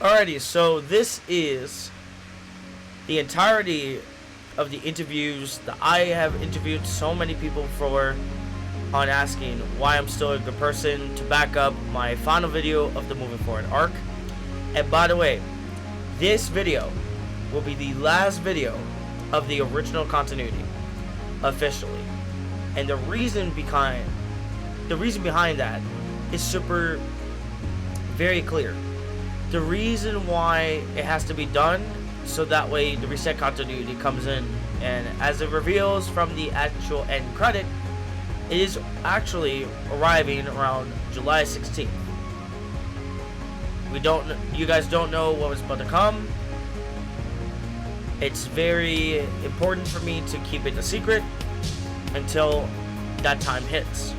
Alrighty, so this is the entirety of the interviews that I have interviewed so many people for on asking why I'm still a good person to back up my final video of the Moving Forward arc. And by the way, this video will be the last video of the original continuity officially. And the reason behind that is very clear. The reason why it has to be done so that way the reset continuity comes in, and as it reveals from the actual end credit, it is actually arriving around July 16th. You guys don't know what was about to come. It's very important for me to keep it a secret until that time hits.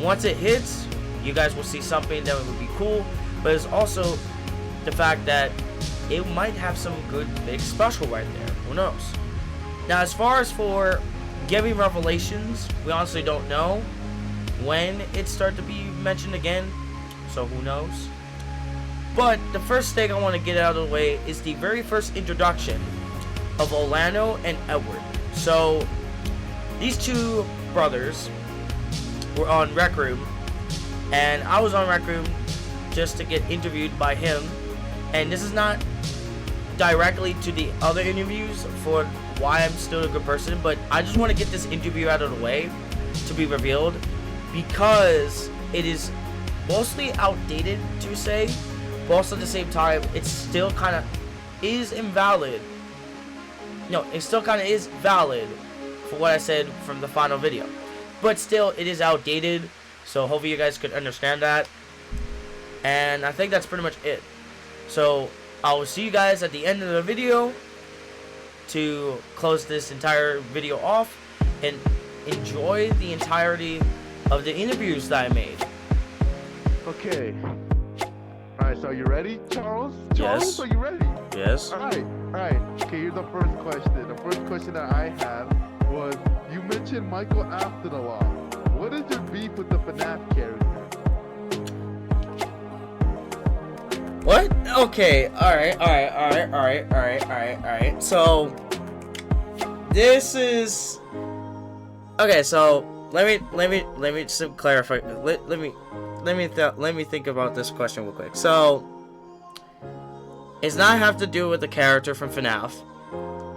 Once it hits, you guys will see something that would be cool, but it's also the fact that it might have some good big special right there. Who knows? Now, as far as for giving revelations, we honestly don't know when it starts to be mentioned again, so who knows? But the first thing I want to get out of the way is the very first introduction of Orlando and Edward. So these two brothers were on Rec Room, and I was on Rec Room just to get interviewed by him. And this is not directly to the other interviews for why I'm still a good person, but I just want to get this interview out of the way to be revealed, because it is mostly outdated to say, but also at the same time it still kind of is invalid. No, it still kind of is valid for what I said from the final video, but still it is outdated, so hopefully you guys could understand that. And I think that's pretty much it. So I will see you guys at the end of the video to close this entire video off and enjoy the entirety of the interviews that I made. Okay. Alright, so are you ready, Charles? Yes. Are you ready? Yes. Alright. Okay, here's the first question. The first question that I have was, you mentioned Michael Afton a lot. What is your beef with the FNAF character? What? Okay. Alright. So this is okay. So let me just clarify. Let me think about this question real quick. So it's not have to do with the character from FNAF.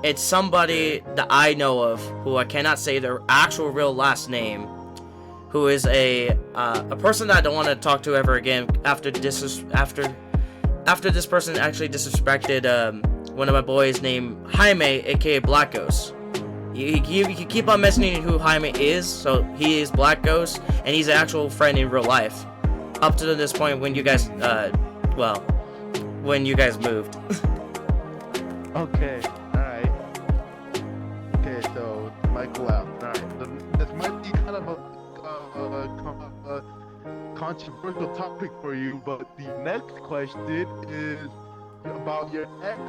It's somebody that I know of who I cannot say their actual real last name, who is a person that I don't want to talk to ever again after this person actually disrespected one of my boys named Jaime, aka Black Ghost. You keep on mentioning who Jaime is, so he is Black Ghost, and he's an actual friend in real life. Up to this point when you guys, when you guys moved. Okay, alright. Okay, so Michael Afton. Alright, this might be kind of a controversial topic for you, but the next question is about your ex,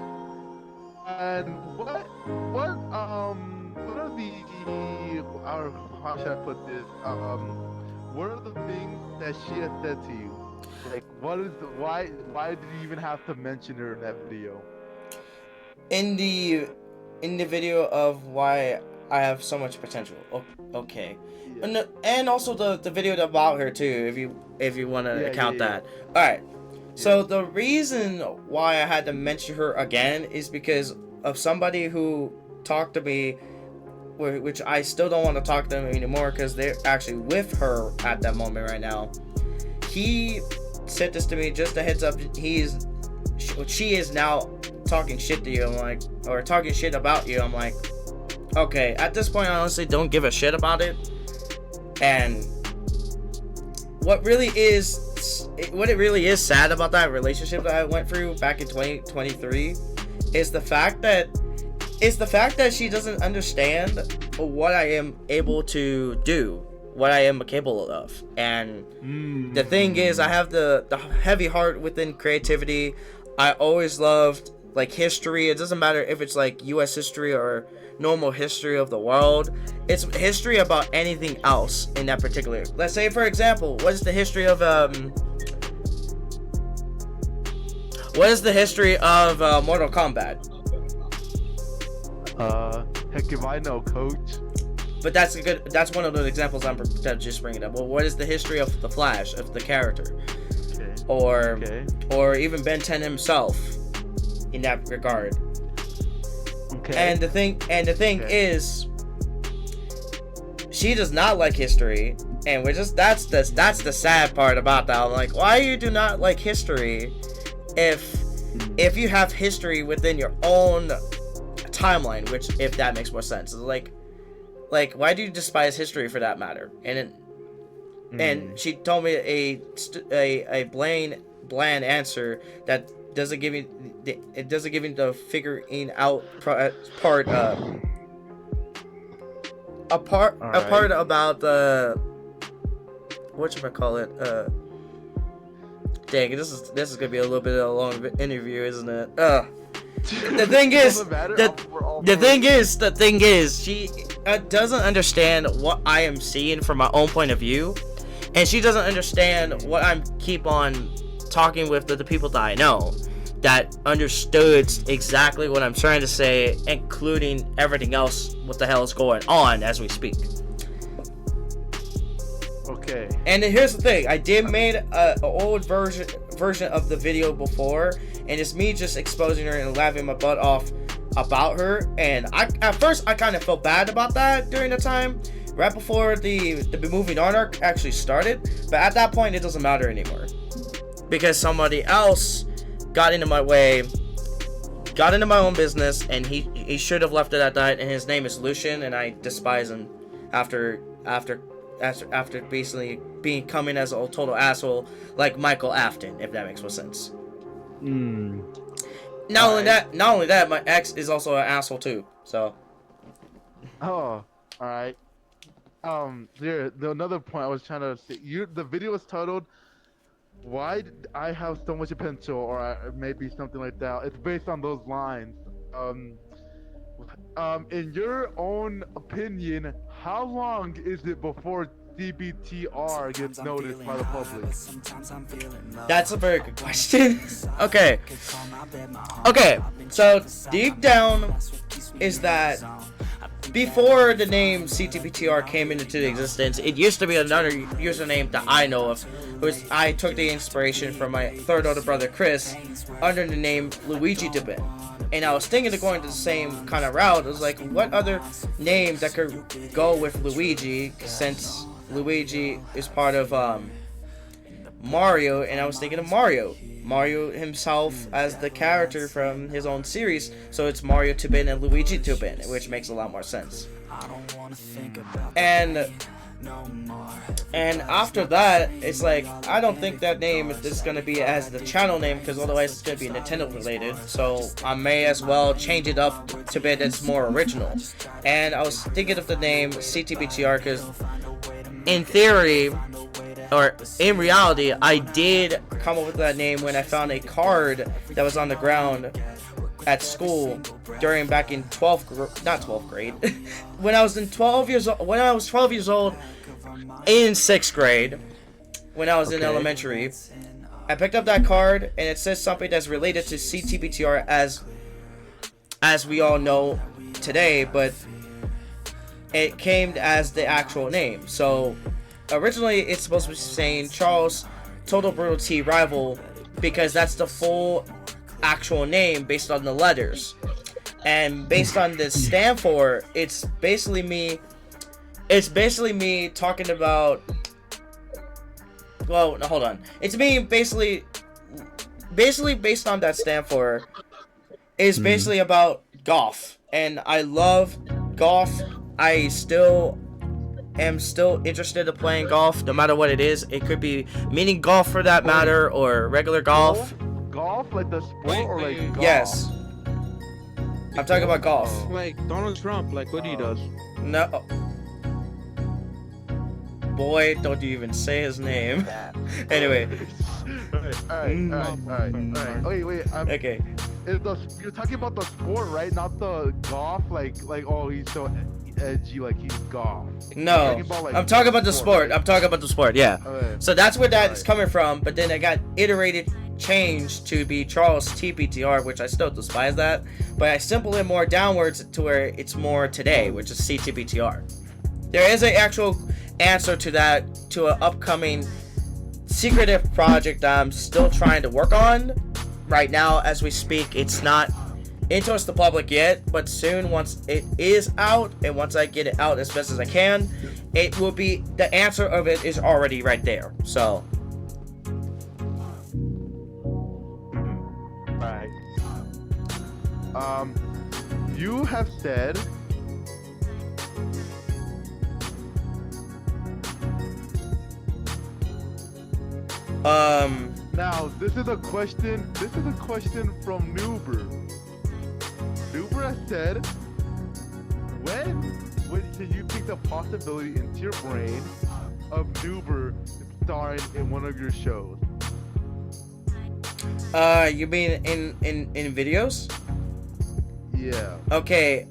and what are how should I put this, what are the things that she has said to you? Like, why did you even have to mention her in that video? In the video of why I have so much potential. Okay. Yeah. And also the video about her too, if you want to count that. All right. So the reason why I had to mention her again is because of somebody who talked to me, which I still don't want to talk to them anymore because they're actually with her at that moment right now. He said this to me, just a heads up. She is now talking shit to you. I'm like, or talking shit about you. I'm like, okay. At this point, I honestly don't give a shit about it. And what it really is sad about that relationship that I went through back in 2023 is the fact that she doesn't understand what I am able to do, what I am capable of. And the thing is, I have the heavy heart within creativity. I always loved like history. It doesn't matter if it's like US history or normal history of the world. It's history about anything else in that particular. Let's say, for example, what is the history of What is the history of Mortal Kombat? Heck if I know, coach. But that's one of those examples I'm just bringing up. Well, what is the history of the Flash, of the character, or even Ben 10 himself, in that regard? Okay. And the thing is, she does not like history, and that's the sad part about that. I'm like, why you do not like history if you have history within your own timeline, which, if that makes more sense, like why do you despise history for that matter? And she told me a bland answer that doesn't give me the figuring out part about the whatchamacallit. Dang, this is gonna be a little bit of a long interview, isn't it? The thing is, she doesn't understand what I am seeing from my own point of view, and she doesn't understand what I'm keep on talking with the people that I know that understood exactly what I'm trying to say, including everything else what the hell is going on as we speak. Okay. And here's the thing, I did made an old version of the video before, and it's me just exposing her and laughing my butt off about her. And at first I kind of felt bad about that during the time, right before the moving on arc actually started. But at that point, it doesn't matter anymore, because somebody else got into my way, got into my own business, and he should have left it at that. And his name is Lucian, and I despise him after basically becoming as a total asshole like Michael Afton, if that makes more sense. Not only that, my ex is also an asshole too. So. Oh, all right. Another point I was trying to say. The video was titled "Why Did I Have So Much Potential," or maybe something like that. It's based on those lines. In your own opinion, how long is it before CBTR gets noticed by the public? That's a very good question. Okay, so deep down is that before the name CTBTR came into existence, it used to be another username that I know of, which I took the inspiration from my third older brother Chris under the name Luigi Dubin. And I was thinking of going to the same kind of route. It was like, what other name that could go with Luigi, since Luigi is part of Mario, and I was thinking of Mario himself as the character from his own series, so it's Mario Tubin and Luigi Tubin, which makes a lot more sense. And after that, it's like, I don't think that name is going to be as the channel name, because otherwise it's going to be Nintendo related, so I may as well change it up to a bit that's more original. And I was thinking of the name CTBTR because in theory, or in reality, I did come up with that name when I found a card that was on the ground at school back in 12th grade, when I was 12 years old, in 6th grade, when I was in elementary. I picked up that card, and it says something that's related to CTBTR as we all know today, but it came as the actual name. So originally it's supposed to be saying Charles Total Brutal T Rival, because that's the full actual name based on the letters, and based on the stand for, it's basically me talking about, well, no, hold on, it's me basically based on that stand for, is basically about golf, and I love golf. I am still interested in playing golf, no matter what it is. It could be mini golf for that matter, or regular golf. Golf, like the sport, or like golf? Yes. I'm talking about golf. Like Donald Trump, like what he does. No. Boy, don't you even say his name. Anyway. Alright. Wait. Okay. You're talking about the sport, right? Not the golf, like oh, he's so edgy, like he's golf. No, I'm talking about the sport. I'm talking about the sport. Yeah. Okay. So that's where that is coming from. But then I got iterated changed to be Charles TPTR, which I still despise that, but I simple it more downwards to where it's more today, which is CTPTR. There is an actual answer to that, to an upcoming secretive project that I'm still trying to work on. Right now, as we speak, it's not into the public yet, but soon, once it is out, and once I get it out as best as I can, it will be, the answer of it is already right there. So Alright. You have said now this is a question from Nuber. Nuber has said, when can you take the possibility into your brain of Nuber starring in one of your shows? You mean in videos? Yeah. Okay,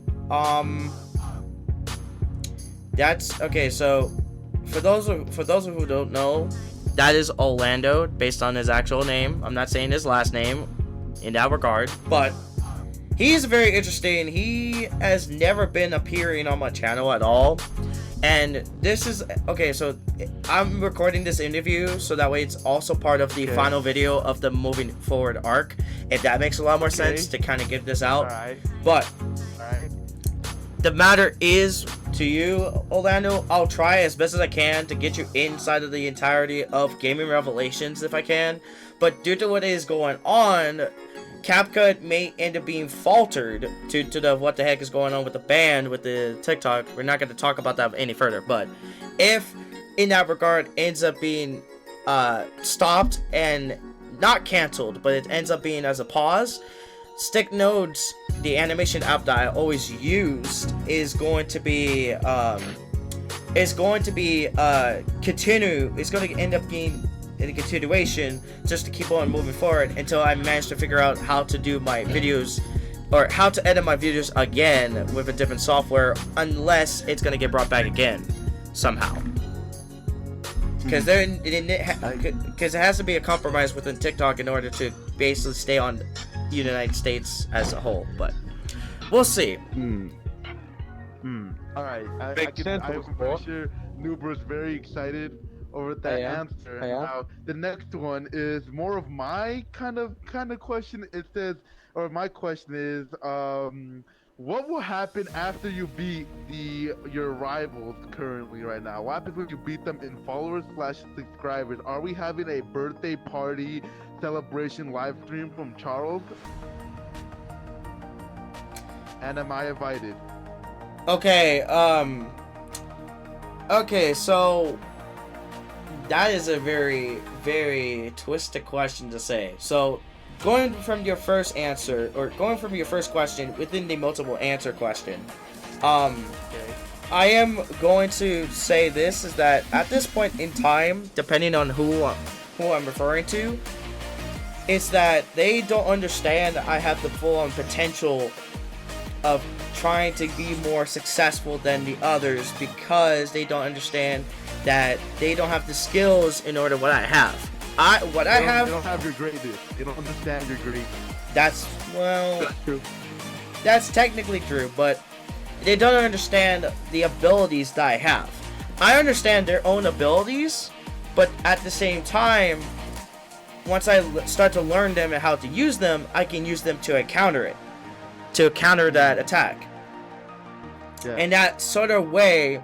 that's okay. So for those who don't know, that is Orlando, based on his actual name. I'm not saying his last name in that regard, but he's very interesting. He has never been appearing on my channel at all. And this is okay, so I'm recording this interview so that way it's also part of the final video of the moving forward arc, if that makes a lot more sense to kind of get this out. Alright. But Alright. the matter is, to you, Orlando, I'll try as best as I can to get you inside of the entirety of Gaming Revelations if I can. But due to what is going on, CapCut may end up being faltered to the what the heck is going on with the band, with the TikTok. We're not going to talk about that any further. But if, in that regard, ends up being stopped and not canceled, but it ends up being as a pause, Sticknodes, the animation app that I always used, is going to be end up being in a continuation, just to keep on moving forward until I manage to figure out how to do my videos, or how to edit my videos again with a different software, unless it's gonna get brought back again somehow. Because it has to be a compromise within TikTok in order to basically stay on the United States as a whole. But we'll see. Alright, I'm Makes sense, pretty bro. sure Nuber is very excited over that answer. Now, the next one is more of my kind of question. It says, or my question is, what will happen after you beat your rivals currently right now? What happens when you beat them in followers/subscribers? Are we having a birthday party celebration live stream from Charles? And am I invited? Okay, okay, so that is a very, very twisted question to say. So, going from your first answer, or going from your first question within the multiple answer question, I am going to say this, is that at this point in time, depending on who I'm referring to, it's that they don't understand I have the full-on potential of trying to be more successful than the others, because they don't understand that they don't have the skills in order what I have. I don't have your greatness. You don't understand your greatness. That's, well, That's true. that's technically true, but they don't understand the abilities that I have. I understand their own abilities, but at the same time, once I start to learn them and how to use them, I can use them to counter it, to counter that attack. Yeah. In that sort of way,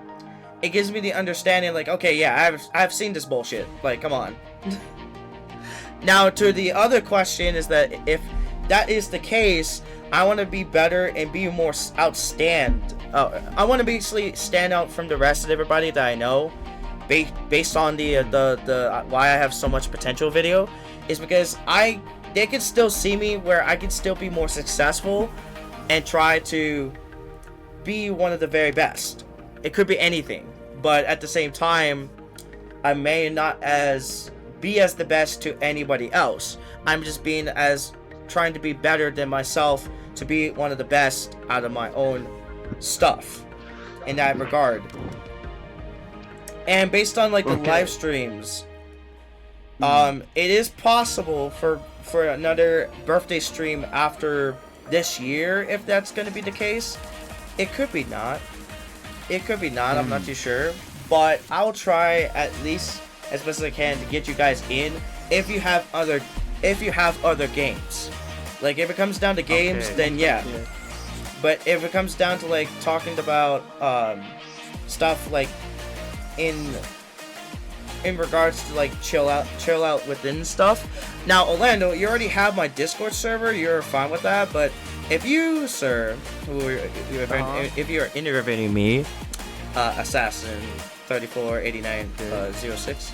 it gives me the understanding, like, okay, yeah, I've seen this bullshit. Like, come on. Now, to the other question is that if that is the case, I want to be better and be more outstand. I want to basically stand out from the rest of everybody that I know, based on the why I have so much potential video, is because they can still see me where I can still be more successful and try to be one of the very best. It could be anything, but at the same time, I may not be as the best to anybody else. I'm just trying to be better than myself, to be one of the best out of my own stuff in that regard. And based on like the live streams, It is possible for another birthday stream after this year, if that's going to be the case. It could be not. It could be not. I'm not too sure. But I'll try at least as best as I can to get you guys in if you have other games. Like if it comes down to games, then yeah. But if it comes down to like talking about stuff like in regards to like chill out within stuff. Now Orlando, you already have my Discord server. You're fine with that. But if you, sir, if you're interviewing me, Assassin 348906.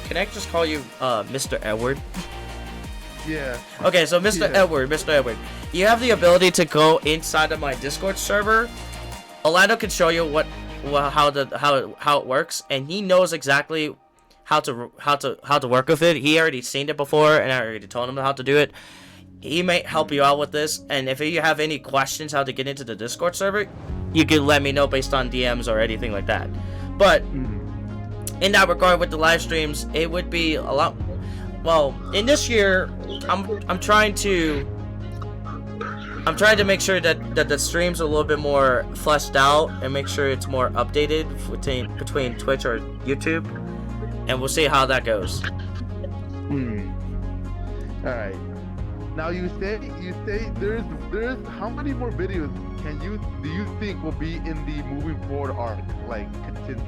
Can I just call you Mr. Edward? Yeah. Okay, so Mr. Edward, you have the ability to go inside of my Discord server. Orlando can show you how it works, and he knows exactly how to work with it. He already seen it before, and I already told him how to do it. He might help you out with this, and if you have any questions how to get into the Discord server, you can let me know based on DMs or anything like that. But in that regard, with the live streams, it would be a lot. Well, in this year, I'm trying to make sure that the streams are a little bit more fleshed out and make sure it's more updated between Twitch or YouTube, and we'll see how that goes. All right. Now you say there's how many more videos do you think will be in the moving forward arc, like continuing?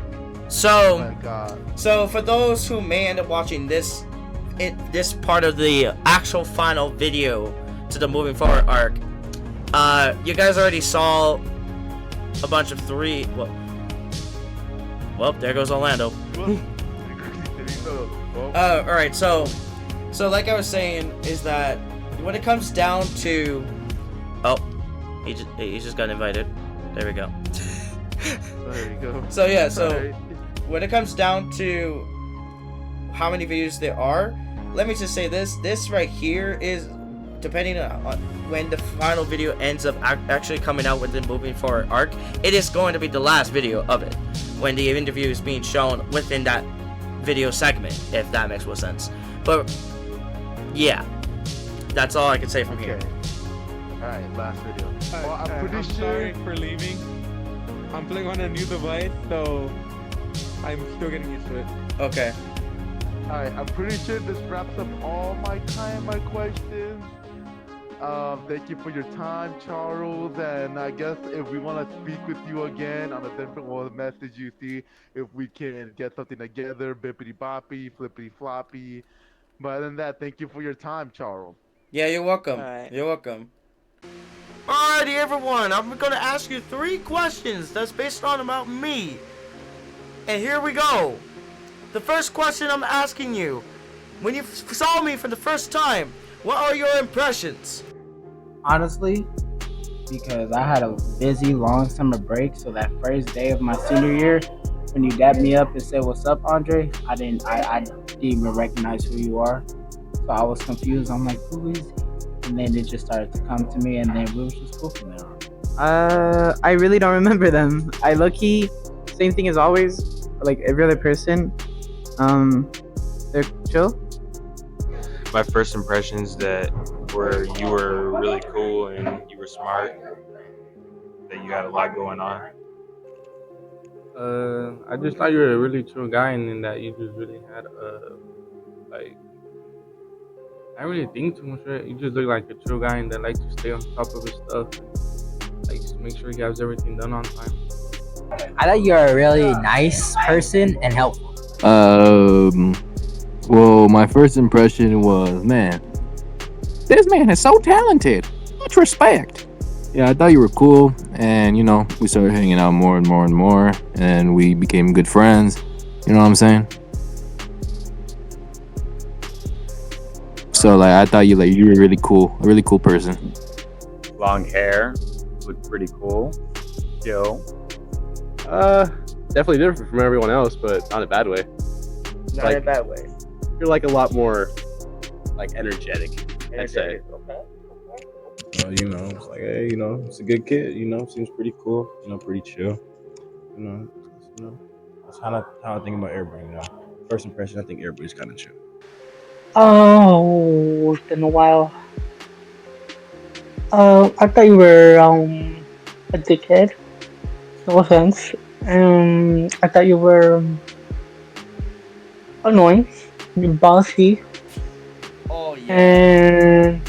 So, oh my God. So for those who may end up watching this part of the actual final video to the moving forward arc, you guys already saw a bunch of three. Well, there goes Orlando. All right. So like I was saying, is that when it comes down to, he just got invited. There we go. There you go. So yeah. So when it comes down to how many videos there are, let me just say this. This right here is, depending on when the final video ends up actually coming out with the moving forward arc, it is going to be the last video of it when the interview is being shown within that video segment, if that makes more sense. But yeah, that's all I can say from here. Alright, last video. Well, I'm pretty sure. Sorry for leaving. I'm playing on a new device, so I'm still getting used to it. Okay. Alright, I'm pretty sure this wraps up all my questions. Thank you for your time, Charles. And I guess if we want to speak with you again on a different message, you see if we can get something together, bippity boppy, flippity floppy. But other than that, thank you for your time, Charles. Yeah, you're welcome. Right. You're welcome. Alrighty, everyone. I'm gonna ask you 3 questions that's based on about me. And here we go. The first question I'm asking you: when you saw me for the first time, what are your impressions? Honestly, because I had a busy, long summer break, so that first day of my senior year, when you dabbed me up and said, "What's up, Andre?" I didn't even recognize who you are, so I was confused. I'm like, "Who is he?" And then it just started to come to me, and then we was just cool from there on. I really don't remember them. I low-key, same thing as always, like every other person. They're chill. My first impressions that you were really cool and you were smart, that you had a lot going on. I just thought you were a really chill guy, and then that you just really had like, I didn't really think too much, right? You just look like a chill guy and that likes to stay on top of his stuff, like just make sure he has everything done on time. I thought you were a really nice person and helpful. Well, my first impression was, man, this man is so talented. Much respect. Yeah, I thought you were cool, and we started hanging out more and more and more, and we became good friends. You know what I'm saying? So I thought you were really cool, a really cool person. Long hair, looked pretty cool. Yo. Definitely different from everyone else, but not in a bad way. Not in a bad way. You're like a lot more energetic. I'd say. Okay. It's like, hey, it's a good kid. Seems pretty cool. Pretty chill. That's kind of how I think about everybody now. first impression, I think everybody's kind of chill. Oh, it's been a while. I thought you were a dickhead. No offense. I thought you were annoying. You're bossy. Oh yeah. And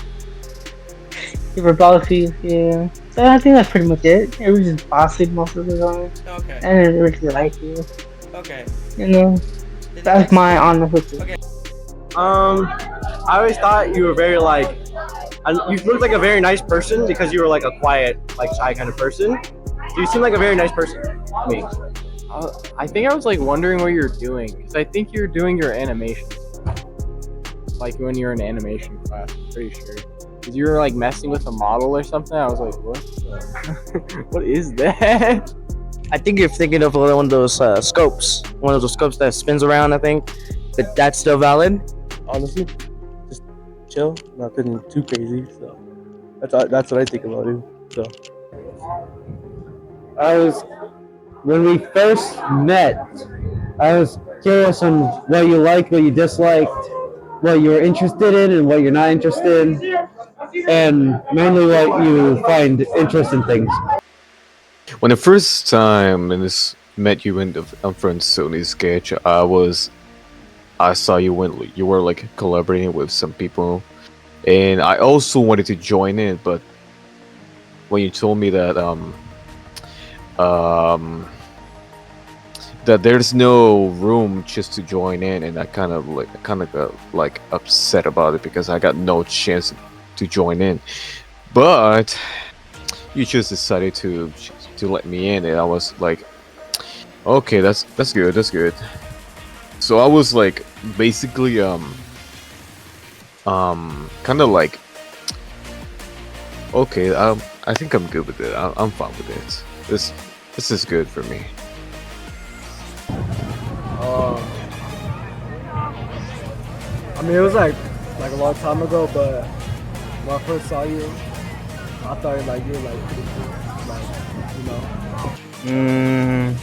you were bossy, yeah. So I think that's pretty much it. It was just bossy most of the time. Okay. I didn't really like you. Okay. You know, that's my honest opinion. Okay. I always thought you were very like, you looked like a very nice person because you were like a quiet, like shy kind of person. You seem like a very nice person to me. I think I was like wondering what you were doing because I think you were doing your animation, like when you're in animation class. I'm pretty sure because you were like messing with a model or something. I was like, what? What is that? I think you're thinking of one of those scopes. One of those scopes that spins around, I think. But that's still valid? Honestly, just chill, nothing too crazy. So that's what I think about it. So when we first met, I was curious on what you liked, what you disliked, what you were interested in, and what you're not interested in, and mainly what you find interest in things. When the first time met you in the Friend Sony sketch, I saw you were like collaborating with some people, and I also wanted to join in, but when you told me that that there's no room just to join in, and I kind of got like upset about it because I got no chance to join in, but you just decided to let me in, and I was like, okay, that's good. So I was like basically kind of like, okay, I think I'm good with it. I'm fine with it. This is good for me. I mean, it was like a long time ago, but when I first saw you, I thought you were like pretty cool, like, you know.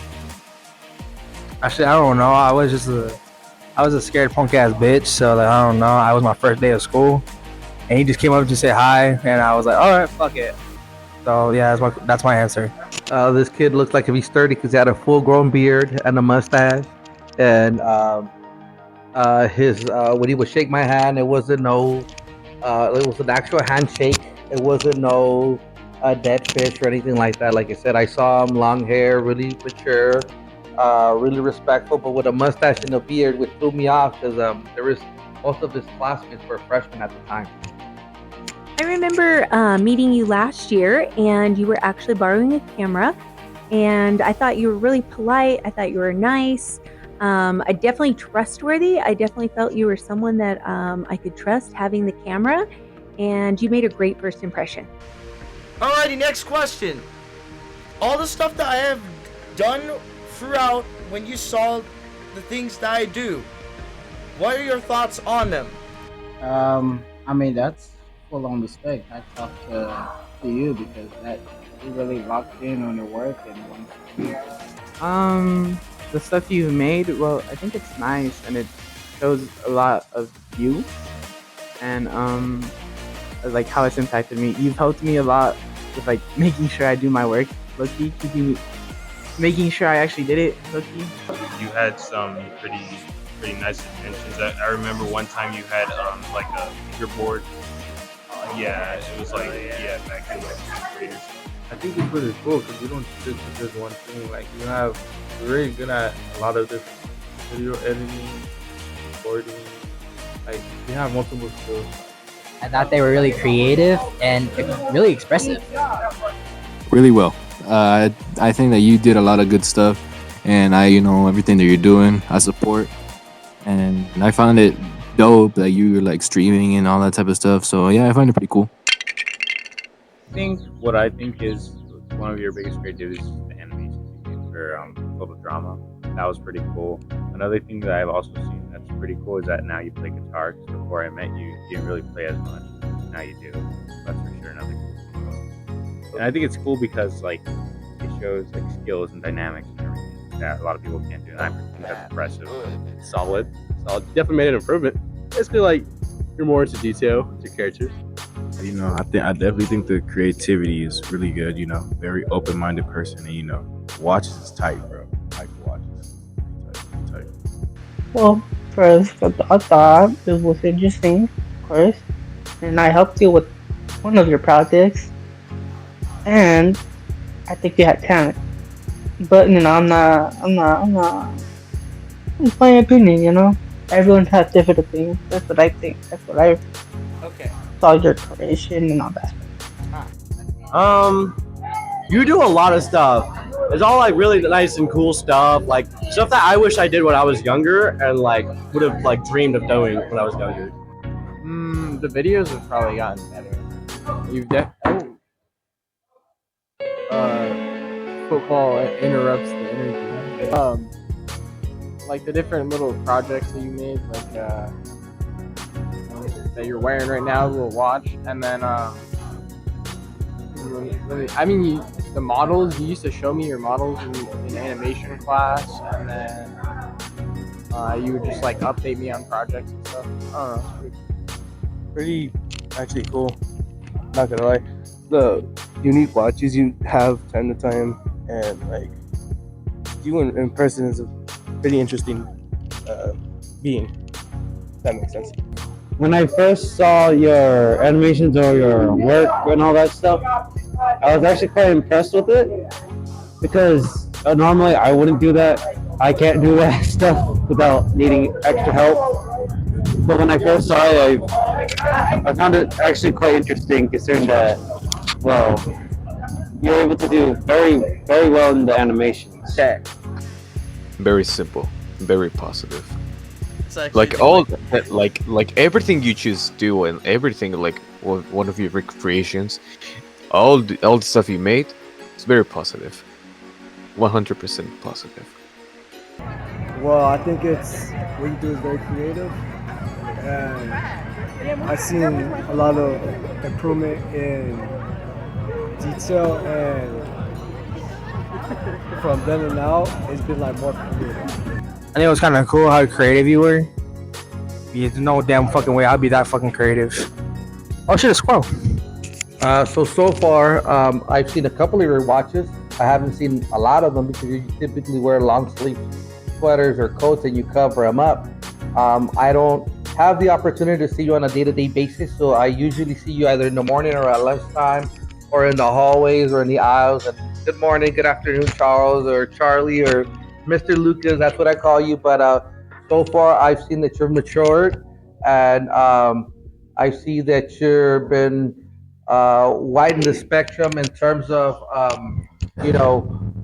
Actually, I don't know. I was a scared punk ass bitch. So like, I don't know. I was my first day of school, and he just came up to say hi, and I was like, all right, fuck it. So yeah, that's my answer. This kid looks like if he's 30 because he had a full-grown beard and a mustache, and when he would shake my hand, it wasn't it was an actual handshake. It wasn't no dead fish or anything like that. Like I said, I saw him, long hair, really mature, really respectful, but with a mustache and a beard, which threw me off because most of his classmates were freshmen at the time. I remember meeting you last year, and you were actually borrowing a camera, and I thought you were really polite. I thought you were nice. I definitely trustworthy. I definitely felt you were someone that I could trust having the camera, and you made a great first impression. Alrighty, next question. All the stuff that I have done throughout when you saw the things that I do, what are your thoughts on them? I mean, that's full on respect. I talked to you because that you really locked in on your work and the stuff you've made, well, I think it's nice and it shows a lot of you and like how it's impacted me. You've helped me a lot with like making sure I do my work, low-key, making sure I actually did it, low-key. You had some pretty nice intentions. I remember one time you had like a fingerboard. Yeah, it was like back in like 6th grade or something. I think it's really cool because you don't stick to just one thing. Like you're really good at a lot of different video editing, recording. Like you have multiple skills. I thought they were really creative and really expressive. Really well. I think that you did a lot of good stuff, and everything that you're doing, I support. And I found it dope that you were like streaming and all that type of stuff. So yeah, I find it pretty cool. What I think is one of your biggest creativities is the animations you did for Global Drama. That was pretty cool. Another thing that I've also seen that's pretty cool is that now you play guitar. 'Cause before I met you, you didn't really play as much. Now you do. That's for sure another cool thing. And I think it's cool because like it shows like skills and dynamics and everything. that a lot of people can't do. And I think that's impressive. Solid. Definitely made an improvement. Basically, like you're more into detail, into characters. You know, I definitely think the creativity is really good. You know, very open-minded person, and you know, watches is tight, bro. Like watches, tight. Well, first, I thought it was interesting, of course, and I helped you with one of your projects, and I think you had talent. But you know, it's my opinion. You know, everyone has different opinions. That's what I think. That's what I saw your creation and all that. You do a lot of stuff. It's all like really nice and cool stuff, like stuff that I wish I did when I was younger and like would have like dreamed of doing when I was younger. The videos have probably gotten better. You've football interrupts the energy. Like the different little projects that you made, like that you're wearing right now, we'll watch, and then the models. You used to show me your models in animation class, and then you would just like update me on projects and stuff. I don't know. Pretty actually cool. Not gonna lie, the unique watches you have time to time, and like you in person is a pretty interesting being. If that makes sense. When I first saw your animations or your work and all that stuff, I was actually quite impressed with it because normally I wouldn't do that. I can't do that stuff without needing extra help. But when I first saw it, I found it actually quite interesting considering that, well, you're able to do very, very well in the animations. Very simple, very positive. actually Like all like everything you choose to do and everything like one of your creations, all the stuff you made, it's very positive. 100% positive. Well, I think it's what you do is very creative, and I've seen a lot of improvement in detail, and from then and now, it's been like more creative. I think it was kind of cool how creative you were. There's no damn fucking way I'd be that fucking creative. Oh shit, a squirrel. So far, I've seen a couple of your watches. I haven't seen a lot of them because you typically wear long sleeve sweaters or coats and you cover them up. I don't have the opportunity to see you on a day-to-day basis, so I usually see you either in the morning or at lunchtime or in the hallways or in the aisles. And good morning, good afternoon, Charles or Charlie or Mr. Lucas, that's what I call you. But so far, I've seen that you're matured, and I see that you've been widen the spectrum in terms of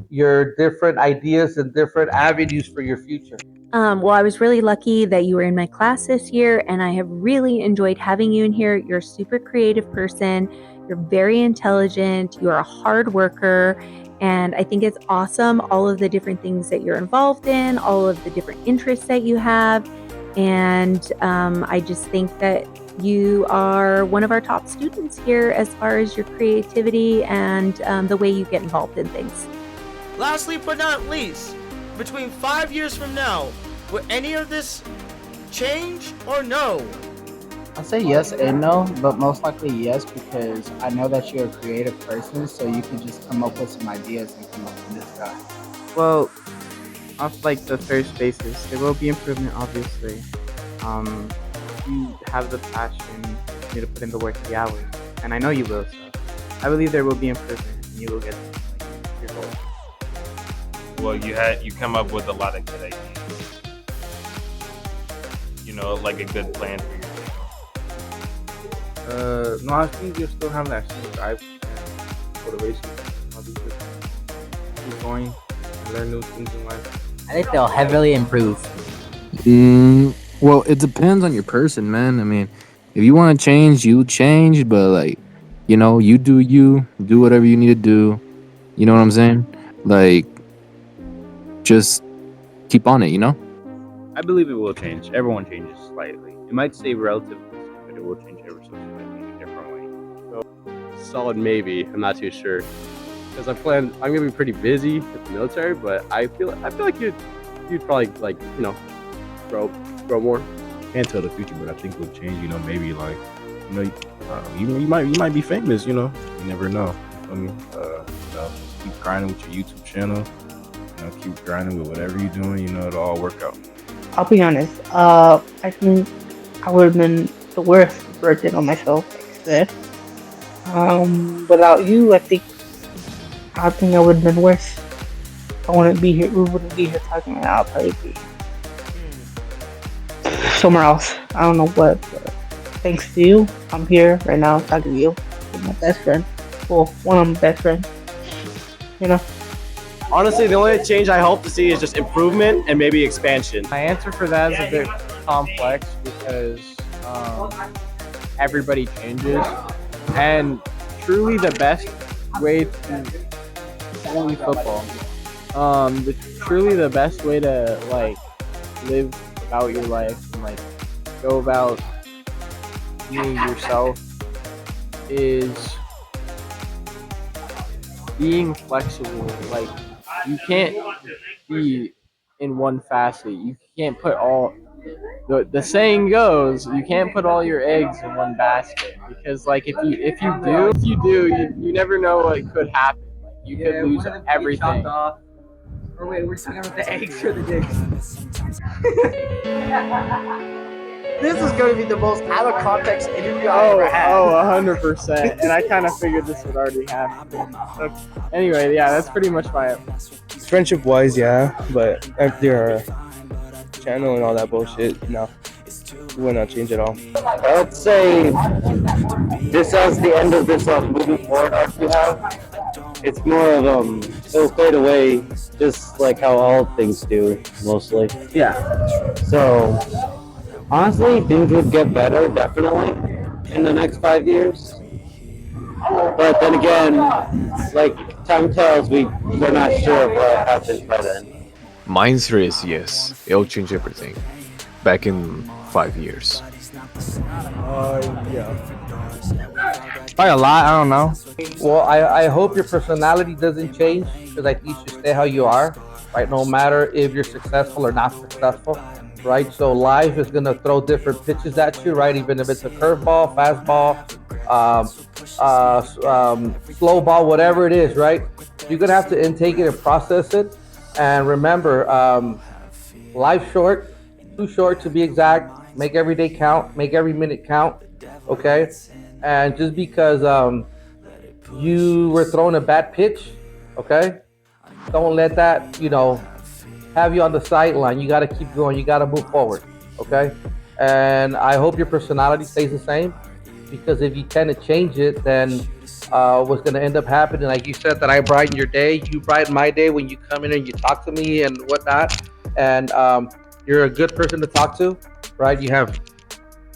your different ideas and different avenues for your future. Well, I was really lucky that you were in my class this year, and I have really enjoyed having you in here. You're a super creative person. You're very intelligent. You're a hard worker. And I think it's awesome, all of the different things that you're involved in, all of the different interests that you have. And I just think that you are one of our top students here as far as your creativity and the way you get involved in things. Lastly, but not least, between 5 years from now, will any of this change or no? I'll say yes and no, but most likely yes, because I know that you're a creative person, so you can just come up with some ideas and come up with this stuff. Well, off like the first basis, there will be improvement, obviously. You have the passion for you to put in the work, the hours, and I know you will. So I believe there will be improvement, and you will get your goal. Well, you come up with a lot of good ideas. Like a good plan for your channel. No, I think you still have that same drive and motivation. I'll just keep going and learn new things in life. I think they'll heavily improve. Well, it depends on your person, man. I mean, if you want to change, you change, but like, you do whatever you need to do. You know what I'm saying? Like, just keep on it, I believe it will change. Everyone changes slightly. It might stay relatively the same, but it will change ever so slightly in a different way. Solid maybe. I'm not too sure. because I'm gonna be pretty busy with the military, but I feel like you'd probably like grow more. Can't tell the future, but I think it'll change. Maybe like you might be famous. You never know. You feel me? Keep grinding with your YouTube channel. Keep grinding with whatever you're doing. It'll all work out. I'll be honest. I think I would have been the worst version of myself, like I said. Without you, I think I would have been worse. I wouldn't be here. We wouldn't be here talking right now. I'll probably be somewhere else. I don't know what. But thanks to you, I'm here right now talking to you. With my best friend. Well, one of my best friends. Honestly, the only change I hope to see is just improvement and maybe expansion. My answer for that is a bit complex because everybody changes, and truly the best way to only football. Truly the best way to like live out your life and like go about being yourself is being flexible. Like you can't be in one facet. You can't put all the saying goes, you can't put all your eggs in one basket, because like if you do, you never know what could happen. Like, you could lose everything. Or wait, we're talking about the eggs or the dicks? This is going to be the most out of context interview I've ever had. 100%. And I kind of figured this would already happen. Okay. Anyway, yeah, that's pretty much my Friendship wise, yeah, but after channel and all that bullshit, no, would not change at all. I'd say this as the end of this moving forward arc we have. It's more of it'll fade away, just like how all things do, mostly. Yeah. So honestly, things would get better, definitely, in the next 5 years. But then again, like time tells, we're not sure what happens by then. My answer is yes. It'll change everything. Back in 5 years. yeah. Probably a lot. I don't know. Well, I hope your personality doesn't change, because I think you should stay how you are, right? No matter if you're successful or not successful, right? So life is gonna throw different pitches at you, right? Even if it's a curveball, fastball, slow ball, whatever it is, right? You're gonna have to intake it and process it. And remember, life's short, too short to be exact. Make every day count, make every minute count, okay? And just because you were throwing a bad pitch, okay? Don't let that, have you on the sideline. You got to keep going. You got to move forward, okay? And I hope your personality stays the same, because if you tend to change it, then what's going to end up happening, like you said, that I brighten your day, you brighten my day when you come in and you talk to me and whatnot. And you're a good person to talk to, right? You have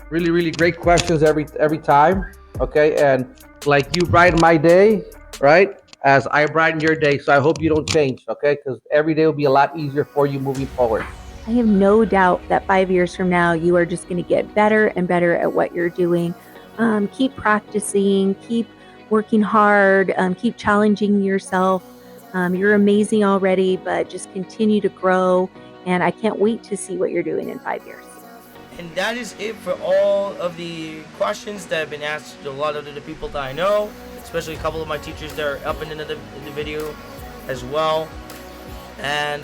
really, really great questions every time, okay? And like you brighten my day, right? As I brighten your day. So I hope you don't change, okay? Because every day will be a lot easier for you moving forward. I have no doubt that 5 years from now, you are just going to get better and better at what you're doing. Keep practicing, keep working hard, keep challenging yourself. You're amazing already, but just continue to grow. And I can't wait to see what you're doing in 5 years. And that is it for all of the questions that have been asked to a lot of the people that I know, especially a couple of my teachers that are up in the video as well. And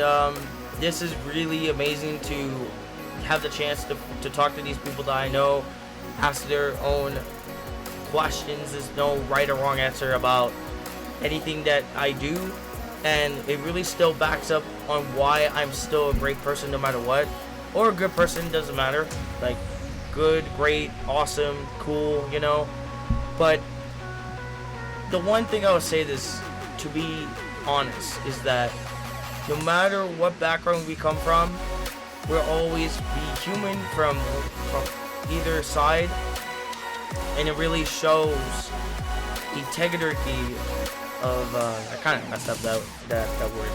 this is really amazing to have the chance to talk to these people that I know, ask their own questions. There's no right or wrong answer about anything that I do. And it really still backs up on why I'm still a great person no matter what. Or a good person, doesn't matter. Like, good, great, awesome, cool, But the one thing I would say this, to be honest, is that no matter what background we come from, we'll always be human from either side. And it really shows integrity of, I kind of messed up that word.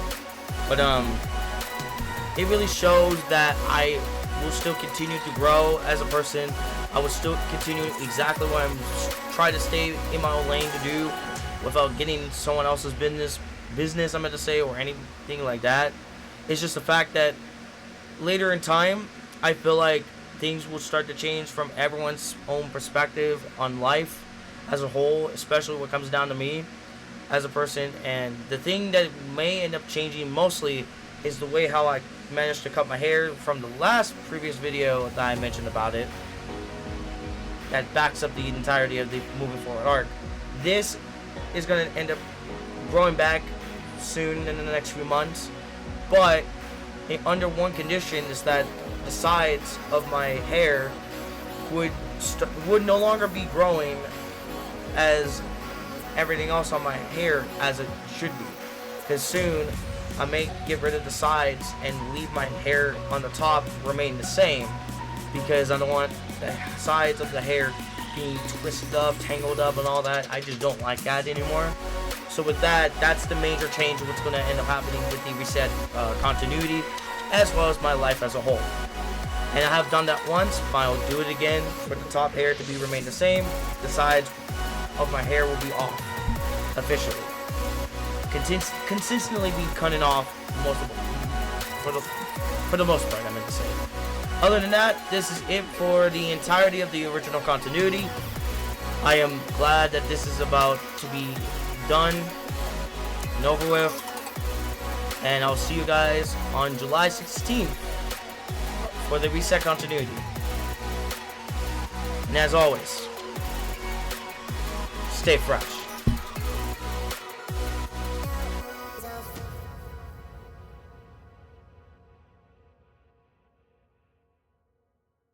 But, it really shows that I will still continue to grow as a person. I will still continue exactly what I'm trying to stay in my own lane to do. without getting someone else's business I'm going to say, or anything like that. It's just the fact that later in time, I feel like things will start to change from everyone's own perspective on life as a whole, especially what comes down to me as a person. And the thing that may end up changing mostly is the way how I managed to cut my hair from the previous video that I mentioned about it, that backs up the entirety of the moving forward arc. This is going to end up growing back soon in the next few months, but under one condition, is that the sides of my hair would no longer be growing as everything else on my hair as it should be, because soon I may get rid of the sides and leave my hair on the top remain the same, because I don't want the sides of the hair being twisted up, tangled up, and all that. I just don't like that anymore. So with that, that's the major change of what's going to end up happening with the reset continuity, as well as my life as a whole. And I have done that once, but I'll do it again for the top hair to remain the same. The sides of my hair will be off officially. Consistently be cutting off for the most part, I meant to say. Other than that, this is it for the entirety of the original continuity. I am glad that this is about to be done and over with, and I'll see you guys on July 16th for the reset continuity. And as always, stay fresh.